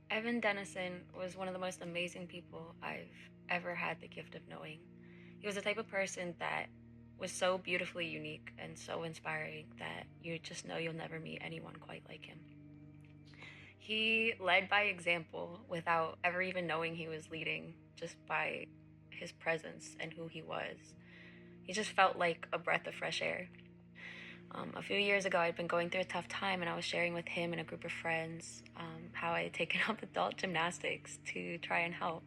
Evan Denison was one of the most amazing people I've ever had the gift of knowing. He was the type of person that was so beautifully unique and so inspiring that you just know you'll never meet anyone quite like him. He led by example without ever even knowing he was leading, just by his presence and who he was. He just felt like a breath of fresh air. A few years ago, I'd been going through a tough time, and I was sharing with him and a group of friends how I had taken up adult gymnastics to try and help.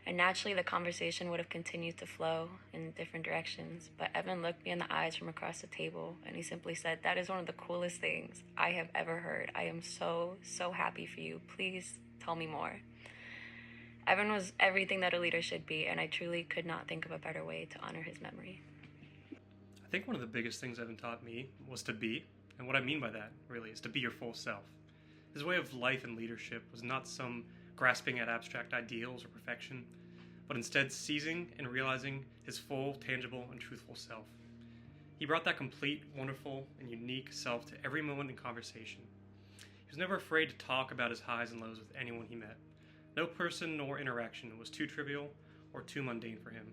And naturally, the conversation would have continued to flow in different directions. But Evan looked me in the eyes from across the table, and he simply said, "That is one of the coolest things I have ever heard. I am so, so happy for you. Please tell me more." Evan was everything that a leader should be, and I truly could not think of a better way to honor his memory. I think one of the biggest things Evan taught me was to be, and what I mean by that, really, is to be your full self. His way of life and leadership was not some grasping at abstract ideals or perfection, but instead seizing and realizing his full, tangible, and truthful self. He brought that complete, wonderful, and unique self to every moment in conversation. He was never afraid to talk about his highs and lows with anyone he met. No person nor interaction was too trivial or too mundane for him.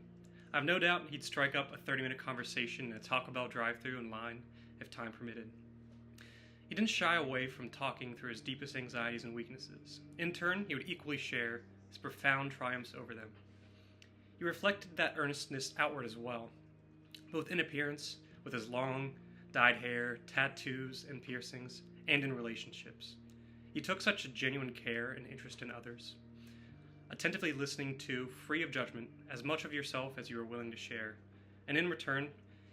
I have no doubt he'd strike up a 30-minute conversation in a Taco Bell drive-thru in line if time permitted. He didn't shy away from talking through his deepest anxieties and weaknesses. In turn, he would equally share his profound triumphs over them. He reflected that earnestness outward as well, both in appearance, with his long, dyed hair, tattoos, and piercings, and in relationships. He took such a genuine care and interest in others, attentively listening to, free of judgment, as much of yourself as you were willing to share. And in return,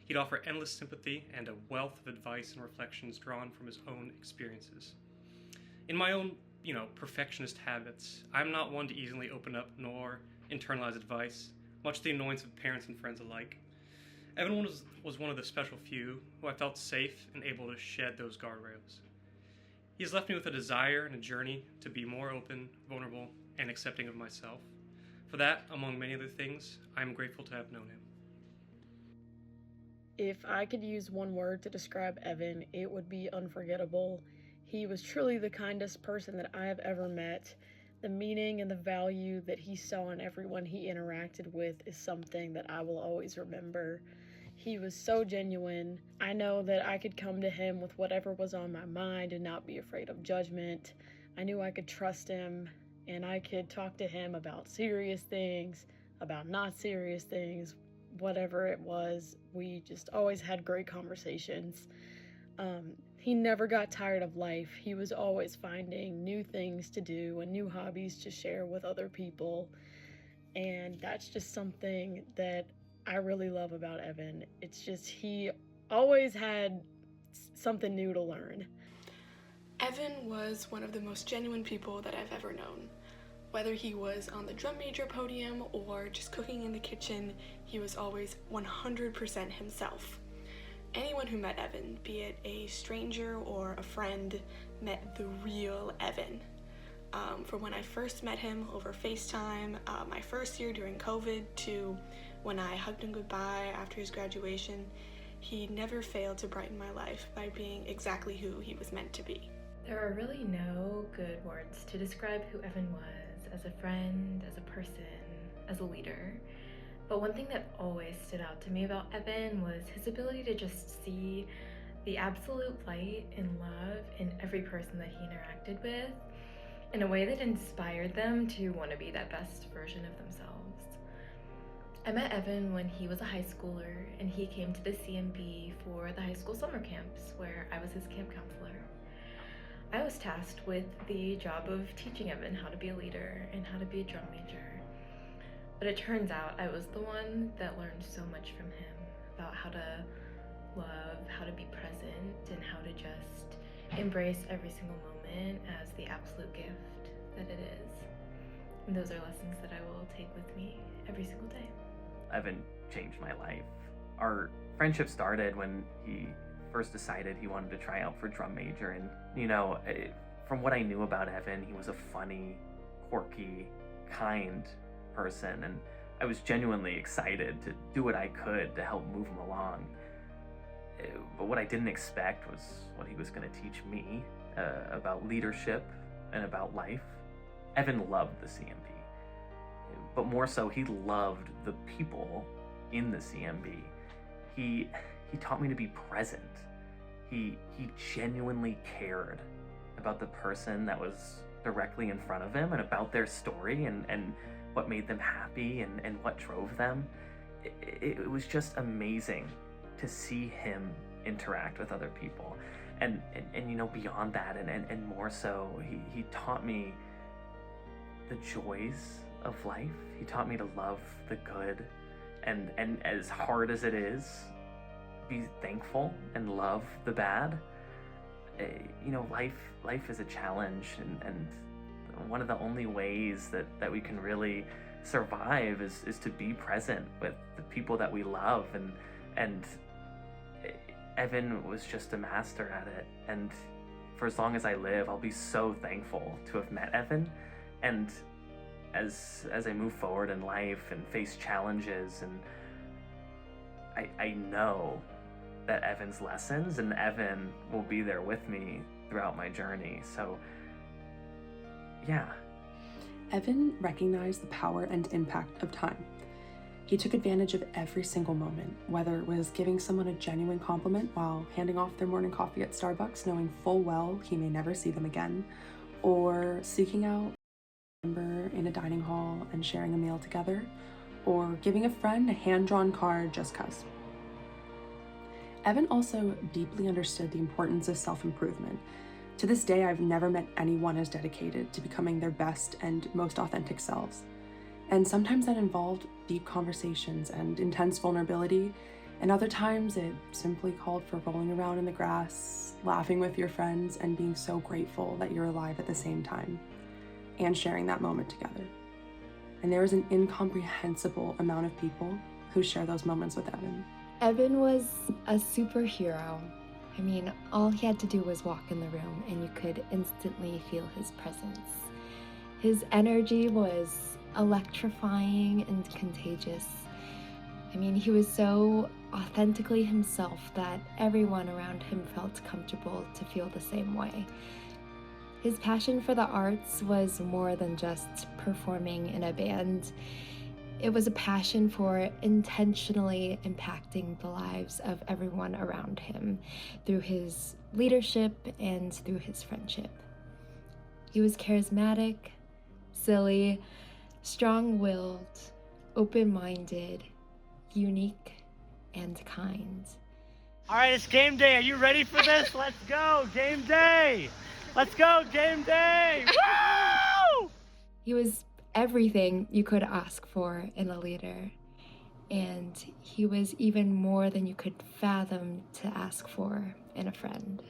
he'd offer endless sympathy and a wealth of advice and reflections drawn from his own experiences. In my own, perfectionist habits, I'm not one to easily open up nor internalize advice, much to the annoyance of parents and friends alike. Evan was one of the special few who I felt safe and able to shed those guardrails. He has left me with a desire and a journey to be more open, vulnerable, and accepting of myself. For that, among many other things, I am grateful to have known him. If I could use one word to describe Evan, it would be unforgettable. He was truly the kindest person that I have ever met. The meaning and the value that he saw in everyone he interacted with is something that I will always remember. He was so genuine. I know that I could come to him with whatever was on my mind and not be afraid of judgment. I knew I could trust him, and I could talk to him about serious things, about not serious things, whatever it was. We just always had great conversations. He never got tired of life. He was always finding new things to do and new hobbies to share with other people. And that's just something that I really love about Evan. It's just he always had something new to learn. Evan was one of the most genuine people that I've ever known. Whether he was on the drum major podium or just cooking in the kitchen, he was always 100% himself. Anyone who met Evan, be it a stranger or a friend, met the real Evan. From when I first met him over FaceTime, my first year during COVID, to when I hugged him goodbye after his graduation, he never failed to brighten my life by being exactly who he was meant to be. There are really no good words to describe who Evan was as a friend, as a person, as a leader. But one thing that always stood out to me about Evan was his ability to just see the absolute light and love in every person that he interacted with in a way that inspired them to want to be that best version of themselves. I met Evan when he was a high schooler, and he came to the CMB for the high school summer camps where I was his camp counselor. I was tasked with the job of teaching Evan how to be a leader and how to be a drum major. But it turns out I was the one that learned so much from him about how to love, how to be present, and how to just embrace every single moment as the absolute gift that it is. And those are lessons that I will take with me every single day. Evan changed my life. Our friendship started when he first decided he wanted to try out for drum major, and from what I knew about Evan, he was a funny, quirky, kind person, and I was genuinely excited to do what I could to help move him along. But what I didn't expect was what he was going to teach me about leadership and about life. Evan loved the CMB, but more so, he loved the people in the CMB. He taught me to be present. He genuinely cared about the person that was directly in front of him and about their story and what made them happy and what drove them. It was just amazing to see him interact with other people. And you know, beyond that and more so, he taught me the joys of life. He taught me to love the good and as hard as it is, be thankful and love the bad. You know, life is a challenge, and one of the only ways that we can really survive is to be present with the people that we love, and Evan was just a master at it. And for as long as I live, I'll be so thankful to have met Evan. And as I move forward in life and face challenges, and I know that Evan's lessons and Evan will be there with me throughout my journey. So yeah. Evan recognized the power and impact of time. He took advantage of every single moment, whether it was giving someone a genuine compliment while handing off their morning coffee at Starbucks, knowing full well he may never see them again, or seeking out a member in a dining hall and sharing a meal together, or giving a friend a hand-drawn card just 'cause. Evan also deeply understood the importance of self-improvement. To this day, I've never met anyone as dedicated to becoming their best and most authentic selves. And sometimes that involved deep conversations and intense vulnerability, and other times it simply called for rolling around in the grass, laughing with your friends, and being so grateful that you're alive at the same time, and sharing that moment together. And there is an incomprehensible amount of people who share those moments with Evan. Evan was a superhero. I mean, all he had to do was walk in the room and you could instantly feel his presence. His energy was electrifying and contagious. I mean, he was so authentically himself that everyone around him felt comfortable to feel the same way. His passion for the arts was more than just performing in a band. It was a passion for intentionally impacting the lives of everyone around him through his leadership and through his friendship. He was charismatic, silly, strong-willed, open-minded, unique, and kind. All right, it's game day. Are you ready for this? Let's go, game day. Let's go, game day. Woo! He was everything you could ask for in a leader, and he was even more than you could fathom to ask for in a friend.